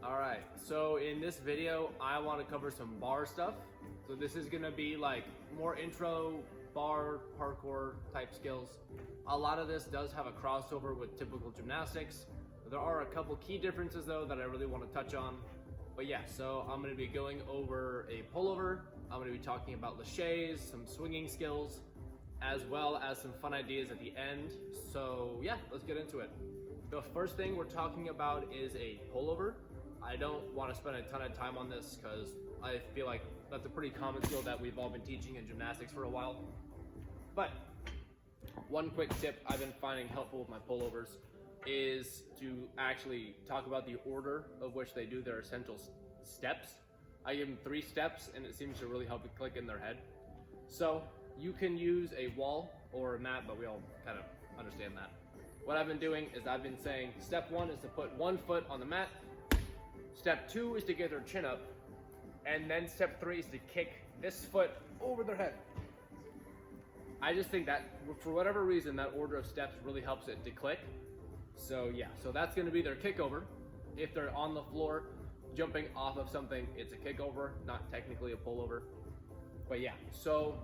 Alright, so in this video, I want to cover some bar stuff. So this is going to be like more intro bar parkour type skills. A lot of this does have a crossover with typical gymnastics. There are a couple key differences though that I really want to touch on. But yeah, so I'm going to be going over a pullover. I'm going to be talking about laches, some swinging skills, as well as some fun ideas at the end. So yeah, let's get into it. The first thing we're talking about is a pullover. I don't want to spend a ton of time on this because I feel like that's a pretty common skill that we've all been teaching in gymnastics for a while. But one quick tip I've been finding helpful with my pullovers is to actually talk about the order of which they do their essential steps. I give them 3 steps and it seems to really help it click in their head. So you can use a wall or a mat, but we all kind of understand that. What I've been doing is I've been saying step 1 is to put 1 foot on the mat. Step 2 is to get their chin up, and then step 3 is to kick this foot over their head. I just think that for whatever reason, that order of steps really helps it to click. So yeah, so that's gonna be their kickover. If they're on the floor, jumping off of something, it's a kickover, not technically a pullover. But yeah, so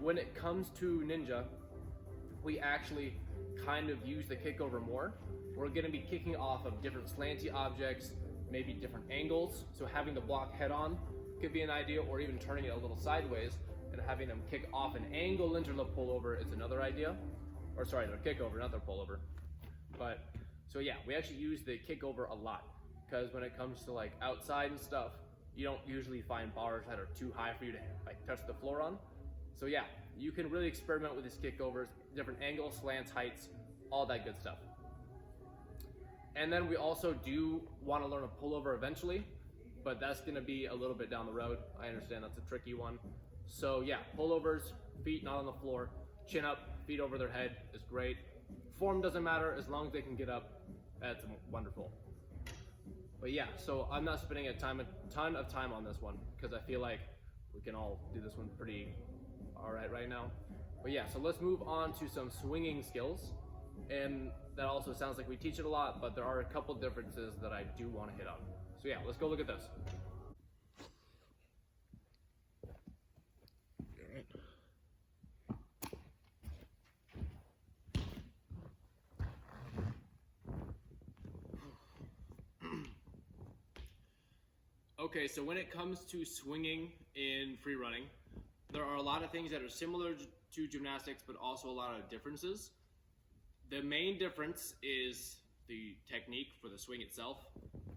when it comes to ninja, we actually kind of use the kickover more. We're gonna be kicking off of different slanty objects, maybe different angles. So having the block head on could be an idea, or even turning it a little sideways and having them kick off an angle into the pullover is another idea. Or sorry, their kickover, not their pullover. But so yeah, we actually use the kickover a lot because when it comes to like outside and stuff, you don't usually find bars that are too high for you to like touch the floor on. So yeah, you can really experiment with these kickovers, different angles, slants, heights, all that good stuff. And then we also do want to learn a pullover eventually, but that's going to be a little bit down the road. I understand that's a tricky one. So yeah, pullovers, feet not on the floor, chin up, feet over their head is great. Form doesn't matter as long as they can get up. That's wonderful. But yeah, so I'm not spending a ton of time on this one because I feel like we can all do this one pretty all right now. But yeah, so let's move on to some swinging skills. And that also sounds like we teach it a lot, but there are a couple differences that I do want to hit on. So yeah, let's go look at this. All right. Okay, so when it comes to swinging in free running, there are a lot of things that are similar to gymnastics, but also a lot of differences. The main difference is the technique for the swing itself.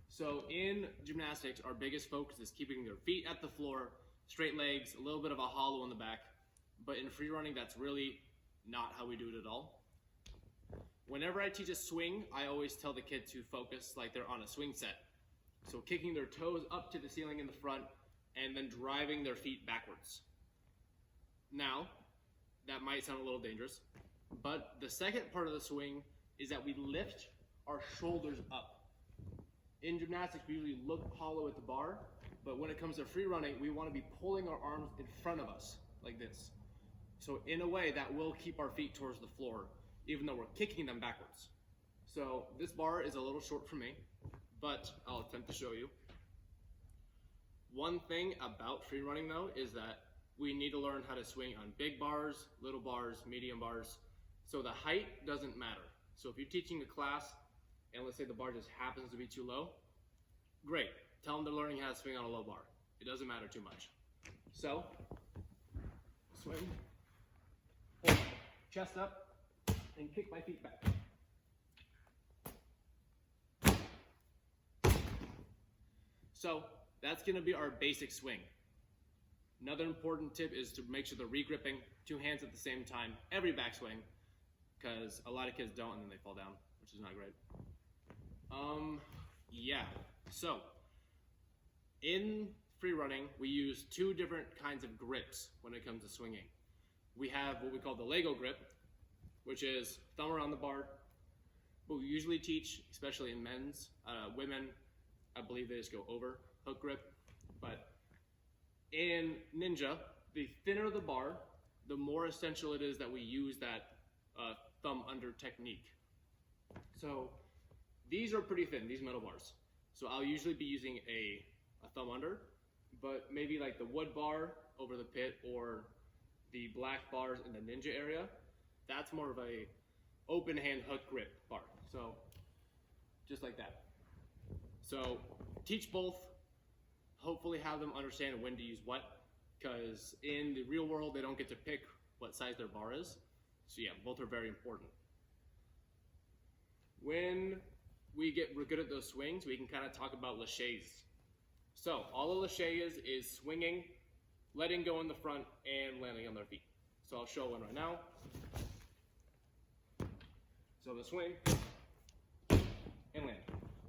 So in gymnastics, our biggest focus is keeping their feet at the floor, straight legs, a little bit of a hollow in the back. But in free running, that's really not how we do it at all. Whenever I teach a swing, I always tell the kid to focus like they're on a swing set. So kicking their toes up to the ceiling in the front and then driving their feet backwards. Now, that might sound a little dangerous, but the second part of the swing is that we lift our shoulders up. In gymnastics, we usually look hollow at the bar, but when it comes to free running, we want to be pulling our arms in front of us, like this. So in a way, that will keep our feet towards the floor, even though we're kicking them backwards. So this bar is a little short for me, but I'll attempt to show you. One thing about free running though, is that we need to learn how to swing on big bars, little bars, medium bars. So the height doesn't matter. So if you're teaching a class and let's say the bar just happens to be too low, great. Tell them they're learning how to swing on a low bar. It doesn't matter too much. So, swing, pull, chest up, and kick my feet back. So that's gonna be our basic swing. Another important tip is to make sure they're re-gripping 2 hands at the same time, every backswing, because a lot of kids don't and then they fall down, which is not great. Yeah, so in free running, we use 2 different kinds of grips when it comes to swinging. We have what we call the Lego grip, which is thumb around the bar. But we usually teach, especially in men's, women, I believe they just go over hook grip, but in ninja, the thinner the bar, the more essential it is that we use that thumb under technique. So these are pretty thin, these metal bars. So I'll usually be using a thumb under, but maybe like the wood bar over the pit or the black bars in the ninja area, that's more of a open hand hook grip bar. So just like that. So teach both, hopefully have them understand when to use what, because in the real world they don't get to pick what size their bar is. So yeah, both are very important. When we're good at those swings, we can kind of talk about laches. So all a lache is swinging, letting go in the front, and landing on their feet. So I'll show one right now. So the swing and land.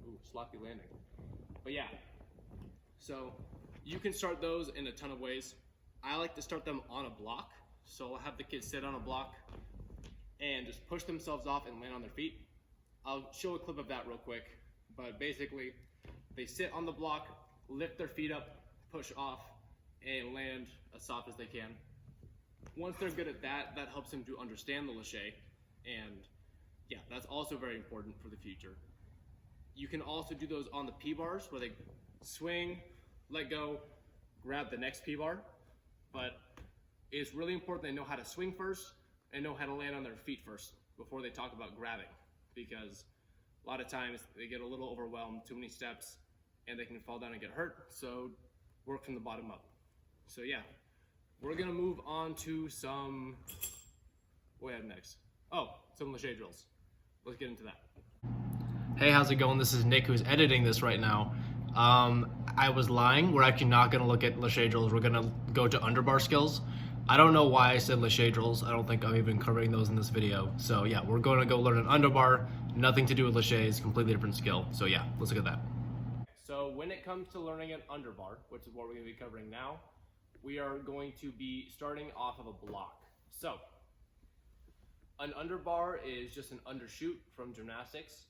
Ooh, sloppy landing. But yeah, so you can start those in a ton of ways. I like to start them on a block. So I'll have the kids sit on a block and just push themselves off and land on their feet. I'll show a clip of that real quick, but basically they sit on the block, lift their feet up, push off, and land as soft as they can. Once they're good at that, that helps them to understand the lache, and yeah, that's also very important for the future. You can also do those on the P-bars where they swing, let go, grab the next P-bar, but it's really important they know how to swing first and know how to land on their feet first before they talk about grabbing, because a lot of times they get a little overwhelmed, too many steps, and they can fall down and get hurt. So work from the bottom up. So yeah, we're gonna move on to some, what do we have next? Oh, some lache drills. Let's get into that. Hey, how's it going? This is Nick, who's editing this right now. I was lying. We're actually not gonna look at lache drills. We're gonna go to underbar skills. I don't know why I said lache drills. I don't think I'm even covering those in this video. So yeah, we're gonna go learn an underbar. Nothing to do with laches, completely different skill. So yeah, let's look at that. So when it comes to learning an underbar, which is what we're gonna be covering now, we are going to be starting off of a block. So an underbar is just an undershoot from gymnastics.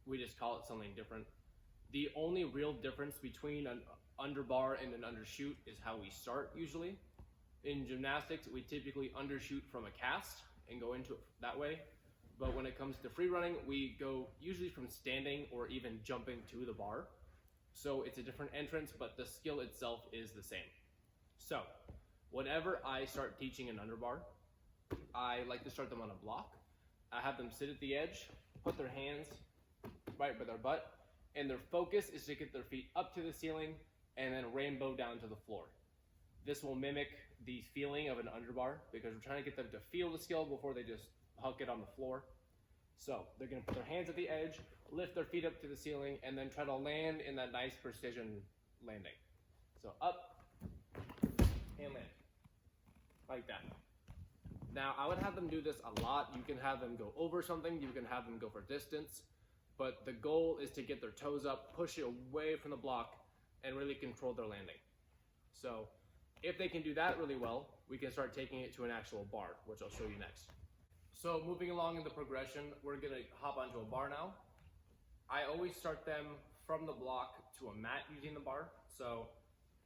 We just call it something different. The only real difference between an underbar and an undershoot is how we start usually. In gymnastics, we typically undershoot from a cast and go into it that way. But when it comes to free running, we go usually from standing or even jumping to the bar. So it's a different entrance, but the skill itself is the same. So whenever I start teaching an underbar, I like to start them on a block. I have them sit at the edge, put their hands right by their butt, and their focus is to get their feet up to the ceiling and then rainbow down to the floor. This will mimic the feeling of an underbar because we're trying to get them to feel the skill before they just huck it on the floor. So they're gonna put their hands at the edge, lift their feet up to the ceiling, and then try to land in that nice precision landing. So up and land, like that. Now I would have them do this a lot. You can have them go over something, you can have them go for distance, but the goal is to get their toes up, push it away from the block, and really control their landing. So if they can do that really well, we can start taking it to an actual bar, which I'll show you next. So moving along in the progression, we're gonna hop onto a bar now. I always start them from the block to a mat using the bar. So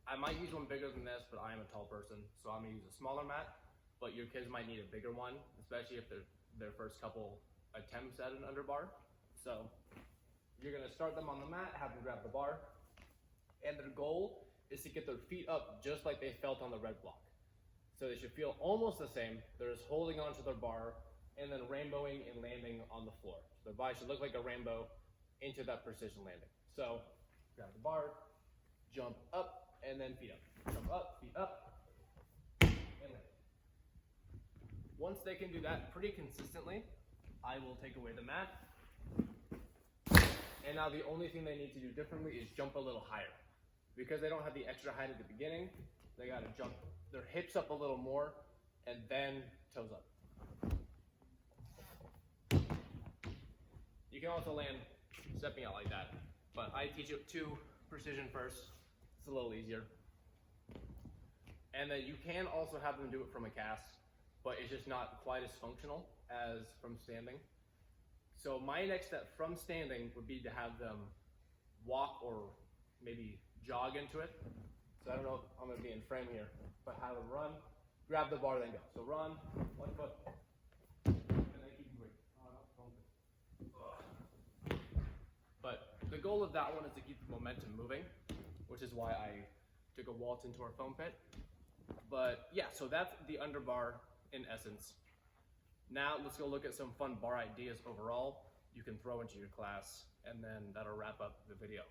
I might use one bigger than this, but I am a tall person, so I'm gonna use a smaller mat, but your kids might need a bigger one, especially if they're their first couple attempts at an underbar. So you're gonna start them on the mat, have them grab the bar, and their goal is to get their feet up just like they felt on the red block. So they should feel almost the same. They're just holding onto their bar and then rainbowing and landing on the floor. So their body should look like a rainbow into that precision landing. So grab the bar, jump up, and then feet up. Jump up, feet up, and land. Once they can do that pretty consistently, I will take away the mat. And now the only thing they need to do differently is jump a little higher. Because they don't have the extra height at the beginning, they gotta jump their hips up a little more and then toes up. You can also land stepping out like that, but I teach it to precision first. It's a little easier. And then you can also have them do it from a cast, but it's just not quite as functional as from standing. So my next step from standing would be to have them walk or maybe jog into it. So I don't know if I'm gonna be in frame here, but have them run, grab the bar, then go. So run, one foot, and then keep moving. But the goal of that one is to keep the momentum moving, which is why I took a waltz into our foam pit. But yeah, so that's the underbar in essence. Now let's go look at some fun bar ideas overall you can throw into your class, and then that'll wrap up the video.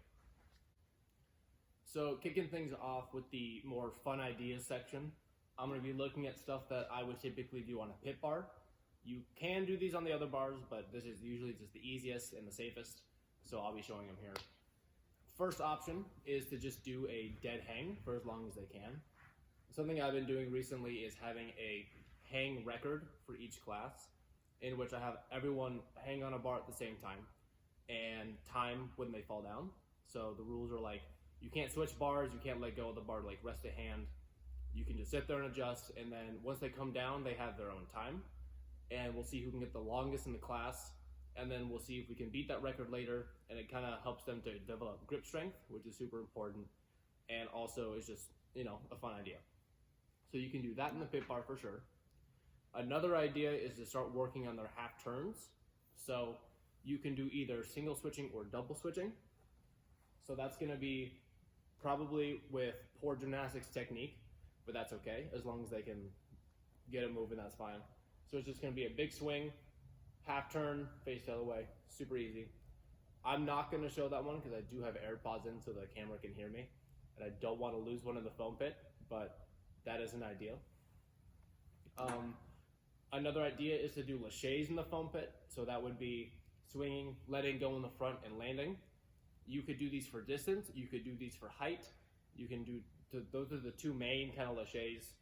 So kicking things off with the more fun ideas section, I'm going to be looking at stuff that I would typically do on a pit bar. You can do these on the other bars, but this is usually just the easiest and the safest, so I'll be showing them here. First option is to just do a dead hang for as long as they can. Something I've been doing recently is having a hang record for each class, in which I have everyone hang on a bar at the same time and time when they fall down. So the rules are like, you can't switch bars, you can't let go of the bar to like rest a hand. You can just sit there and adjust, and then once they come down, they have their own time. And we'll see who can get the longest in the class, and then we'll see if we can beat that record later, and it kind of helps them to develop grip strength, which is super important, and also is just, you know, a fun idea. So you can do that in the pit bar for sure. Another idea is to start working on their half turns. So you can do either single switching or double switching. So that's gonna be probably with poor gymnastics technique, but that's okay. As long as they can get it moving, that's fine. So it's just gonna be a big swing, half turn, face the other way, super easy. I'm not gonna show that one because I do have AirPods in so the camera can hear me, and I don't wanna lose one in the foam pit, but that is an idea. Another idea is to do laches in the foam pit. So that would be swinging, letting go in the front, and landing. You could do these for distance. You could do these for height. You can do, those are the two main kind of laches.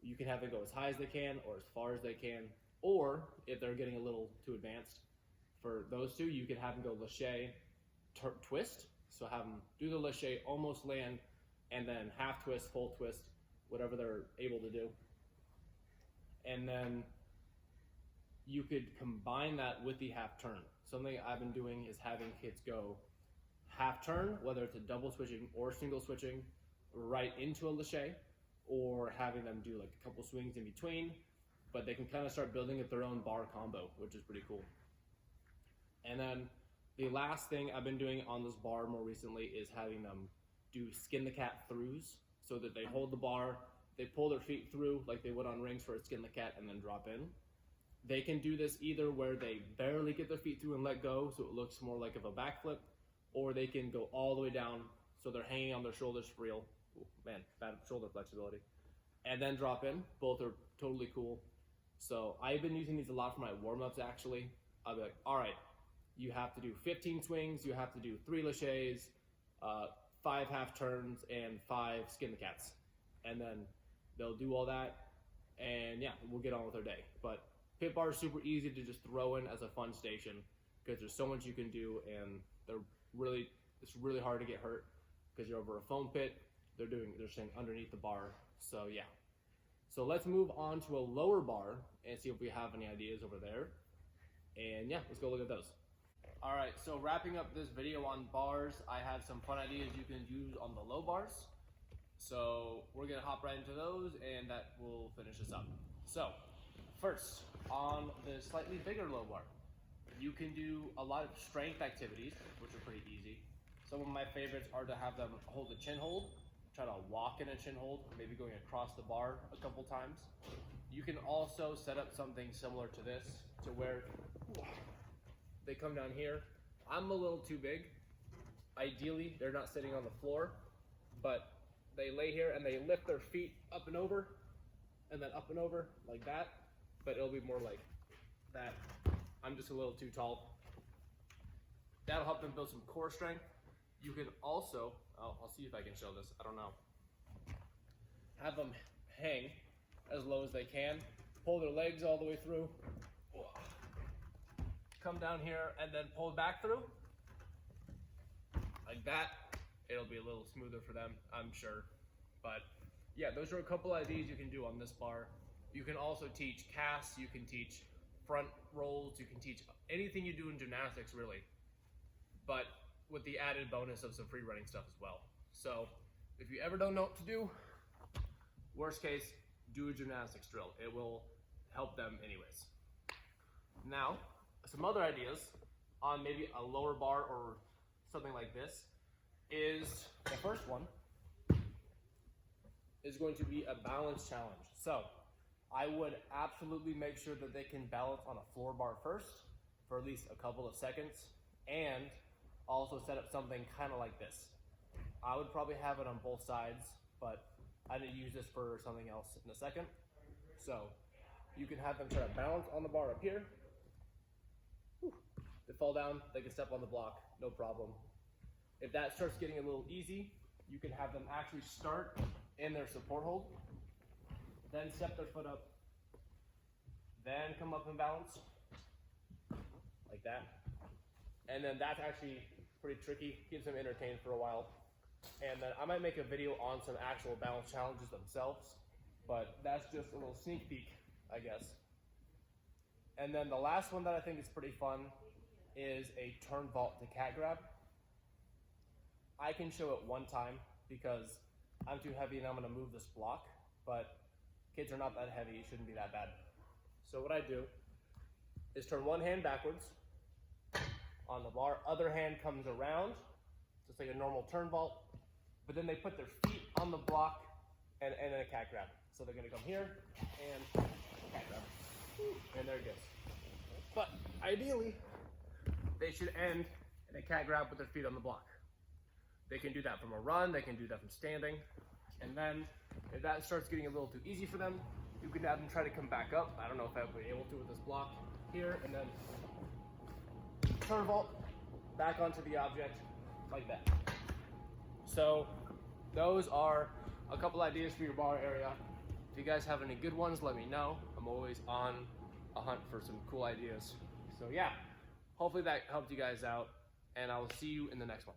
You can have them go as high as they can or as far as they can. Or if they're getting a little too advanced, for those two, you could have them go lache, twist. So have them do the lache, almost land, and then half twist, full twist, whatever they're able to do. And then you could combine that with the half turn. Something I've been doing is having kids go half turn, whether it's a double switching or single switching, right into a lache, or having them do like a couple swings in between, but they can kind of start building up their own bar combo, which is pretty cool. And then the last thing I've been doing on this bar more recently is having them do skin the cat throughs, so that they hold the bar, they pull their feet through like they would on rings for a skin the cat, and then drop in. They can do this either where they barely get their feet through and let go, so it looks more like of a backflip, or they can go all the way down so they're hanging on their shoulders for real. Ooh, man, bad shoulder flexibility. And then drop in. Both are totally cool. So I've been using these a lot for my warm-ups actually. I'll be like, all right, you have to do 15 swings, you have to do 3 laches, 5 half turns, and 5 skin the cats. And then they'll do all that, and yeah, we'll get on with our day. But pit bar is super easy to just throw in as a fun station because there's so much you can do, and it's really hard to get hurt because you're over a foam pit. They're staying underneath the bar. So yeah. So let's move on to a lower bar and see if we have any ideas over there. And yeah, let's go look at those. All right, so wrapping up this video on bars, I have some fun ideas you can use on the low bars. So we're gonna hop right into those, and that will finish us up. So first, on the slightly bigger low bar, you can do a lot of strength activities, which are pretty easy. Some of my favorites are to have them hold a chin hold, try to walk in a chin hold, maybe going across the bar a couple times. You can also set up something similar to this, to where they come down here. I'm a little too big. Ideally, they're not sitting on the floor, but they lay here and they lift their feet up and over, and then up and over like that, but it'll be more like that. I'm just a little too tall. That'll help them build some core strength. You can also, I'll see if I can show this, I don't know. Have them hang as low as they can, pull their legs all the way through, come down here and then pull back through, like that. It'll be a little smoother for them, I'm sure. But yeah, those are a couple ideas you can do on this bar. You can also teach casts, you can teach front rolls, you can teach anything you do in gymnastics really, but with the added bonus of some free running stuff as well. So if you ever don't know what to do, worst case, do a gymnastics drill. It will help them anyways. Now, some other ideas on maybe a lower bar or something like this is the first one is going to be a balance challenge. So I would absolutely make sure that they can balance on a floor bar first for at least a couple of seconds, and also set up something kind of like this. I would probably have it on both sides, but I'm gonna use this for something else in a second. So you can have them try to balance on the bar up here. Whew. They fall down, they can step on the block, no problem. If that starts getting a little easy, you can have them actually start in their support hold, then step their foot up, then come up and balance, like that. And then that's actually pretty tricky, keeps them entertained for a while. And then I might make a video on some actual balance challenges themselves, but that's just a little sneak peek, I guess. And then the last one that I think is pretty fun is a turn vault to cat grab. I can show it one time because I'm too heavy and I'm gonna move this block, but kids are not that heavy, it shouldn't be that bad. So what I do is turn one hand backwards on the bar, other hand comes around, just like a normal turn vault, but then they put their feet on the block and then a cat grab. So they're gonna come here and cat grab, and there it goes. But ideally, they should end in a cat grab with their feet on the block. They can do that from a run, they can do that from standing, and then if that starts getting a little too easy for them, you can have them try to come back up. I don't know if I'll be able to with this block here, and then turn vault back onto the object like that. So those are a couple ideas for your bar area. If you guys have any good ones, let me know. I'm always on a hunt for some cool ideas. So yeah, hopefully that helped you guys out, and I will see you in the next one.